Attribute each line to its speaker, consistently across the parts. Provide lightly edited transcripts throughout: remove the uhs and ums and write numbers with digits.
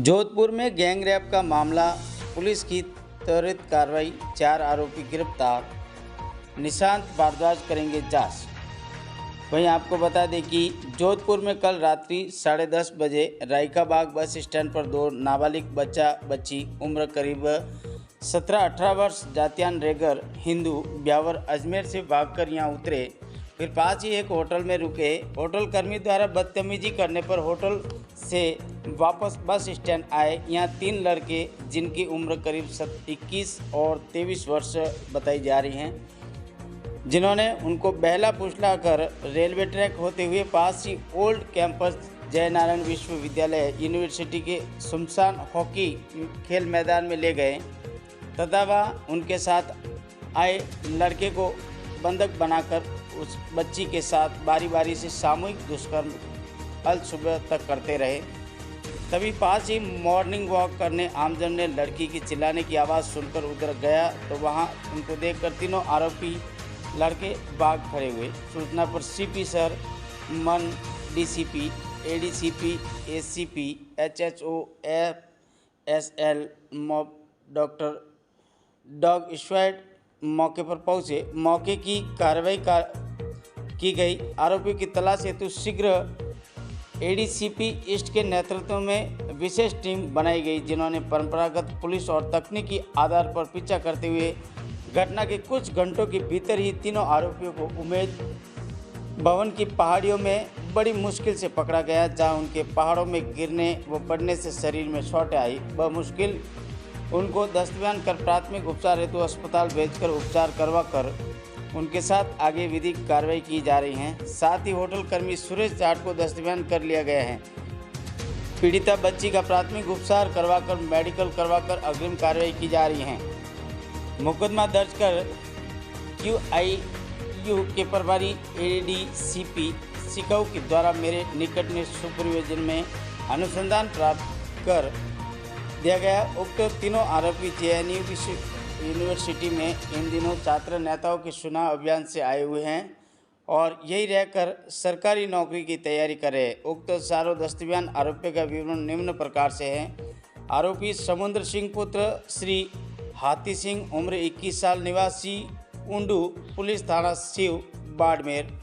Speaker 1: जोधपुर में gang rape का मामला, पुलिस की त्वरित कार्रवाई, 4 आरोपी गिरफ्तार, निशांत भारद्वाज करेंगे जांच। वहीं आपको बता दें कि जोधपुर में कल रात्रि 10:30 बजे रायका बाग बस स्टैंड पर 2 नाबालिग बच्ची उम्र करीब 17-18 वर्ष जातियान रेगर हिंदू ब्यावर अजमेर से भागकर यहां उतरे। फिर पास ही एक होटल में रुके। होटल कर्मी द्वारा बदतमीजी करने पर होटल से वापस बस स्टैंड आए। यहाँ 3 लड़के जिनकी उम्र करीब 21 और 23 वर्ष बताई जा रही हैं, जिन्होंने उनको बहला फुसला कर रेलवे ट्रैक होते हुए पास ही ओल्ड कैंपस जयनारायण विश्वविद्यालय यूनिवर्सिटी के सुमसान हॉकी खेल मैदान में ले गए तथा वह उनके साथ आए लड़के को बंधक बनाकर उस बच्ची के साथ बारी बारी से सामूहिक दुष्कर्म कल सुबह तक करते रहे। तभी पास ही मॉर्निंग वॉक करने आमजन ने लड़की की चिल्लाने की आवाज़ सुनकर उधर गया तो वहां उनको देखकर तीनों आरोपी लड़के भाग खड़े हुए। सूचना पर सीपी सर, मन, DCP, ADCP, ACP, SHO, FSL, doctor dog squad मौके पर पहुंचे। मौके की कार्रवाई की गई। आरोपियों की तलाश हेतु शीघ्र एडीसीपी ईस्ट के नेतृत्व में विशेष टीम बनाई गई, जिन्होंने परंपरागत पुलिस और तकनीकी आधार पर पीछा करते हुए घटना के कुछ घंटों के भीतर ही तीनों आरोपियों को उमेद भवन की पहाड़ियों में बड़ी मुश्किल से पकड़ा गया, जहां उनके पहाड़ों में गिरने व पड़ने से शरीर में चोट आई। मुश्किल उनको दस्तगिरन कर प्राथमिक उपचार हेतु अस्पताल भेजकर उपचार करवाकर उनके साथ आगे विधिक कार्रवाई की जा रही है। साथ ही होटल कर्मी सुरेश जाट को दस्तगिरन कर लिया गया है। पीड़िता बच्ची का प्राथमिक उपचार करवाकर मेडिकल करवाकर अग्रिम कार्रवाई की जा रही है। मुकदमा दर्ज कर QIU के प्रभारी ADCP सिकाऊ के द्वारा मेरे निकट में सुपरविजन में अनुसंधान प्राप्त कर दिया गया। उक्त तीनों आरोपी JNU यूनिवर्सिटी में इन दिनों छात्र नेताओं के चुनाव अभियान से आए हुए हैं और यही रहकर सरकारी नौकरी की तैयारी कर रहे हैं। उक्त चारों दस्तगिरन आरोपियों का विवरण निम्न प्रकार से है। आरोपी समुद्र सिंह पुत्र श्री हाथी सिंह, उम्र 21 साल, निवासी उंडू, पुलिस थाना शिव बाड़मेर।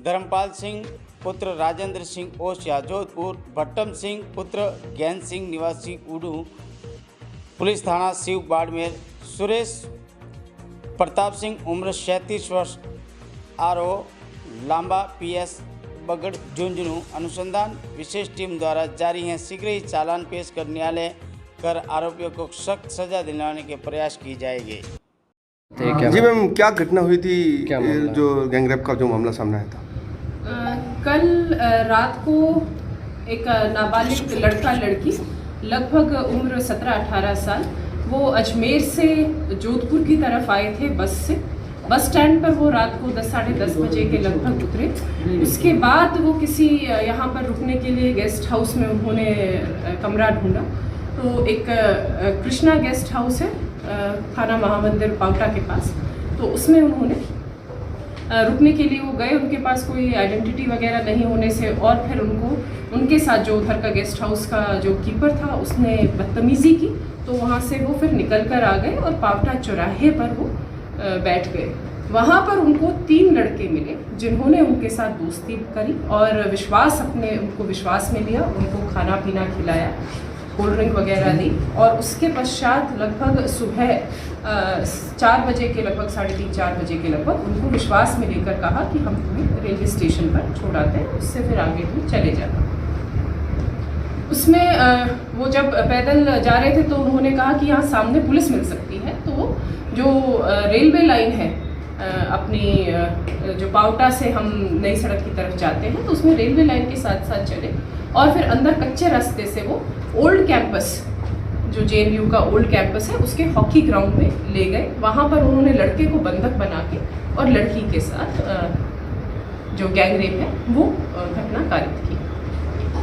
Speaker 1: धर्मपाल सिंह पुत्र राजेंद्र सिंह ओसिया, जोधपुर। भट्टम सिंह पुत्र ज्ञान सिंह, निवासी उडू, पुलिस थाना शिव बाड़मेर। सुरेश प्रताप सिंह, उम्र 37 वर्ष, RO लांबा, PS बगड़, झुंझुनू। अनुसंधान विशेष टीम द्वारा जारी है। शीघ्र ही चालान पेश कर न्यायालय कर आरोपियों को सख्त सजा दिलाने के प्रयास की जाएगी।
Speaker 2: जी मैम, क्या घटना हुई थी? जो गैंगरेप का जो मामला सामने आया था
Speaker 3: कल रात को एक नाबालिग लड़का लड़की लगभग उम्र 17-18 साल, वो अजमेर से जोधपुर की तरफ आए थे बस से। बस स्टैंड पर वो रात को 10-10:30 बजे के लगभग उतरे। उसके बाद वो किसी यहाँ पर रुकने के लिए गेस्ट हाउस में उन्होंने कमरा ढूंढा। तो एक कृष्णा गेस्ट हाउस है थाना महामंदिर पावटा के पास, तो उसमें उन्होंने रुकने के लिए वो गए। उनके पास कोई आइडेंटिटी वगैरह नहीं होने से और फिर उनके साथ जो उधर का गेस्ट हाउस का जो कीपर था उसने बदतमीज़ी की, तो वहाँ से वो फिर निकल कर आ गए और पावटा चौराहे पर वो बैठ गए। वहाँ पर उनको 3 लड़के मिले जिन्होंने उनके साथ दोस्ती करी और उनको विश्वास में लिया, उनको खाना पीना खिलाया, कोल्ड ड्रिंक वगैरह दी और उसके पश्चात लगभग सुबह 4 बजे के लगभग 3:30-4 बजे के लगभग उनको विश्वास में लेकर कहा कि हम तुम्हें रेलवे स्टेशन पर छोड़ाते हैं, उससे फिर आगे तुम चले जाना। उसमें वो जब पैदल जा रहे थे तो उन्होंने कहा कि यहाँ सामने पुलिस मिल सकती है। तो जो रेलवे लाइन है अपनी जो पावटा से हम नई सड़क की तरफ जाते हैं, तो उसमें रेलवे लाइन के साथ साथ चले और फिर अंदर कच्चे रास्ते से वो ओल्ड कैंपस, जो JNU का ओल्ड कैंपस है, उसके हॉकी ग्राउंड में ले गए। वहाँ पर उन्होंने लड़के को बंधक बना के और लड़की के साथ जो गैंगरेप है वो घटना कारित की।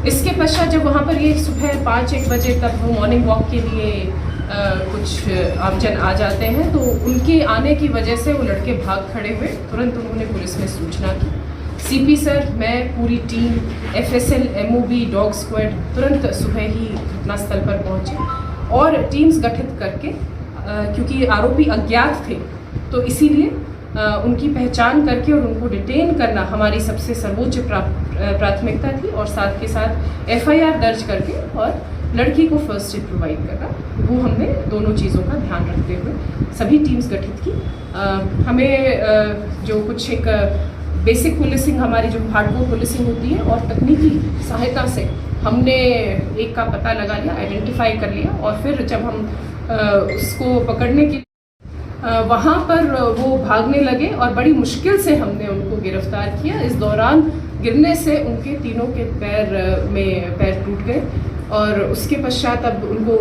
Speaker 3: इसके पश्चात जब वहाँ पर ये सुबह 5-1 बजे तक वो मॉर्निंग वॉक के लिए कुछ आमजन आ जाते हैं, तो उनके आने की वजह से वो लड़के भाग खड़े हुए। तुरंत उन्होंने पुलिस में सूचना की। CP सर, मैं, पूरी team, FSL, MOB, dog squad तुरंत सुबह ही घटनास्थल पर पहुंचे और टीम्स गठित करके क्योंकि आरोपी अज्ञात थे तो इसीलिए उनकी पहचान करके और उनको डिटेन करना हमारी सबसे सर्वोच्च प्राथमिकता थी और साथ के साथ FIR दर्ज करके और लड़की को फर्स्ट एड प्रोवाइड करना, वो हमने दोनों चीज़ों का ध्यान रखते हुए सभी टीम्स गठित की। हमें जो कुछ एक बेसिक पुलिसिंग हमारी जो हार्डकोर पुलिसिंग होती है और तकनीकी सहायता से हमने एक का पता लगा लिया, आइडेंटिफाई कर लिया और फिर जब हम उसको पकड़ने के वहाँ पर वो भागने लगे और बड़ी मुश्किल से हमने उनको गिरफ्तार किया। इस दौरान गिरने से उनके तीनों के पैर टूट गए और उसके पश्चात अब उनको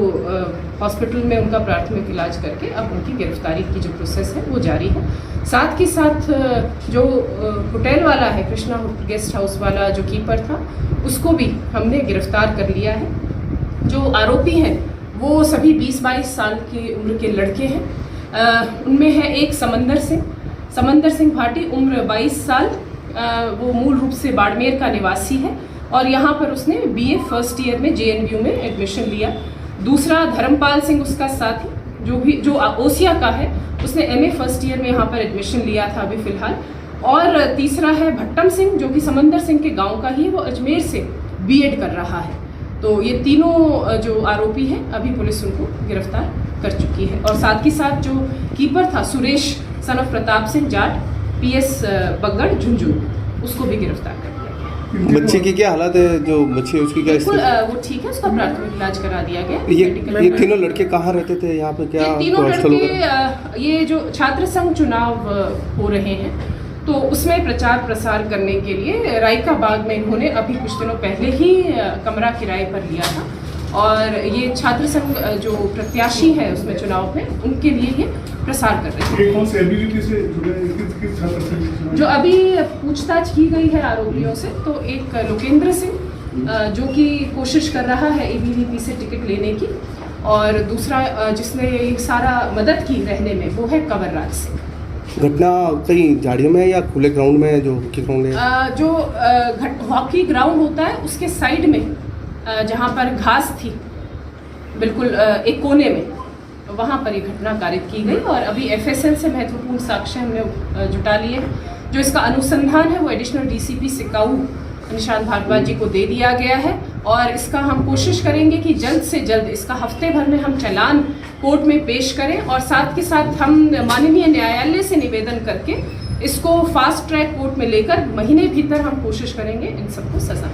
Speaker 3: हॉस्पिटल में उनका प्राथमिक इलाज करके अब उनकी गिरफ्तारी की जो प्रोसेस है वो जारी है। साथ के साथ जो होटल वाला है, कृष्णा गेस्ट हाउस वाला जो कीपर था, उसको भी हमने गिरफ्तार कर लिया है। जो आरोपी हैं वो सभी 20-22 साल की उम्र के लड़के हैं। उनमें है एक समंदर सिंह भाटी, उम्र 22 साल, वो मूल रूप से बाड़मेर का निवासी है और यहाँ पर उसने BA फर्स्ट ईयर में JNU में एडमिशन लिया। दूसरा धर्मपाल सिंह उसका साथी जो ओसिया का है, उसने MA फर्स्ट ईयर में यहाँ पर एडमिशन लिया था अभी फिलहाल। और तीसरा है भट्टम सिंह जो कि समंदर सिंह के गांव का ही है, वो अजमेर से B.Ed कर रहा है। तो ये तीनों जो आरोपी हैं अभी पुलिस उनको गिरफ्तार कर चुकी है और साथ ही साथ जो कीपर था Suresh son of Pratap Singh Jat PS बगड़ झुंझुनू, उसको भी गिरफ्तार कर दिया गया।
Speaker 2: बच्चे की क्या हालत है? जो बच्ची है उसकी क्या
Speaker 3: बिल्कुल वो ठीक है, उसका प्राथमिक इलाज करा दिया गया।
Speaker 2: ये तीनों लड़के कहाँ रहते थे यहाँ पे? क्या
Speaker 3: ये तीनों लड़के ये जो छात्र संघ चुनाव हो रहे हैं तो उसमें प्रचार प्रसार करने के लिए रायका बाग में इन्होंने अभी कुछ दिनों पहले ही कमरा किराए पर लिया था और ये छात्र संघ जो प्रत्याशी है उसमें चुनाव में उनके लिए ये प्रसार कर रहे हैं।
Speaker 4: कौन से ABVP से जुड़े किस छात्र संघ?
Speaker 3: जो अभी पूछताछ की गई है आरोपियों से, तो एक लोकेंद्र सिंह जो कि कोशिश कर रहा है ABVP से टिकट लेने की और दूसरा जिसने सारा मदद की रहने में वो है कंवरराज सिंह।
Speaker 2: घटना कहीं झाड़ियों में या खुले ग्राउंड में? जो हॉकी ग्राउंड है,
Speaker 3: जो हॉकी ग्राउंड होता है उसके साइड में जहाँ पर घास थी बिल्कुल एक कोने में, वहाँ पर ये घटना कारित की गई और अभी FSL से महत्वपूर्ण साक्ष्य हमने जुटा लिए। जो इसका अनुसंधान है वो एडिशनल DCP सिकाऊ निशांत भारद्वाज जी को दे दिया गया है और इसका हम कोशिश करेंगे कि जल्द से जल्द इसका हफ्ते भर में हम चालान कोर्ट में पेश करें और साथ के साथ हम माननीय न्यायालय से निवेदन करके इसको फास्ट ट्रैक कोर्ट में लेकर महीने भीतर हम कोशिश करेंगे इन सबको सजा।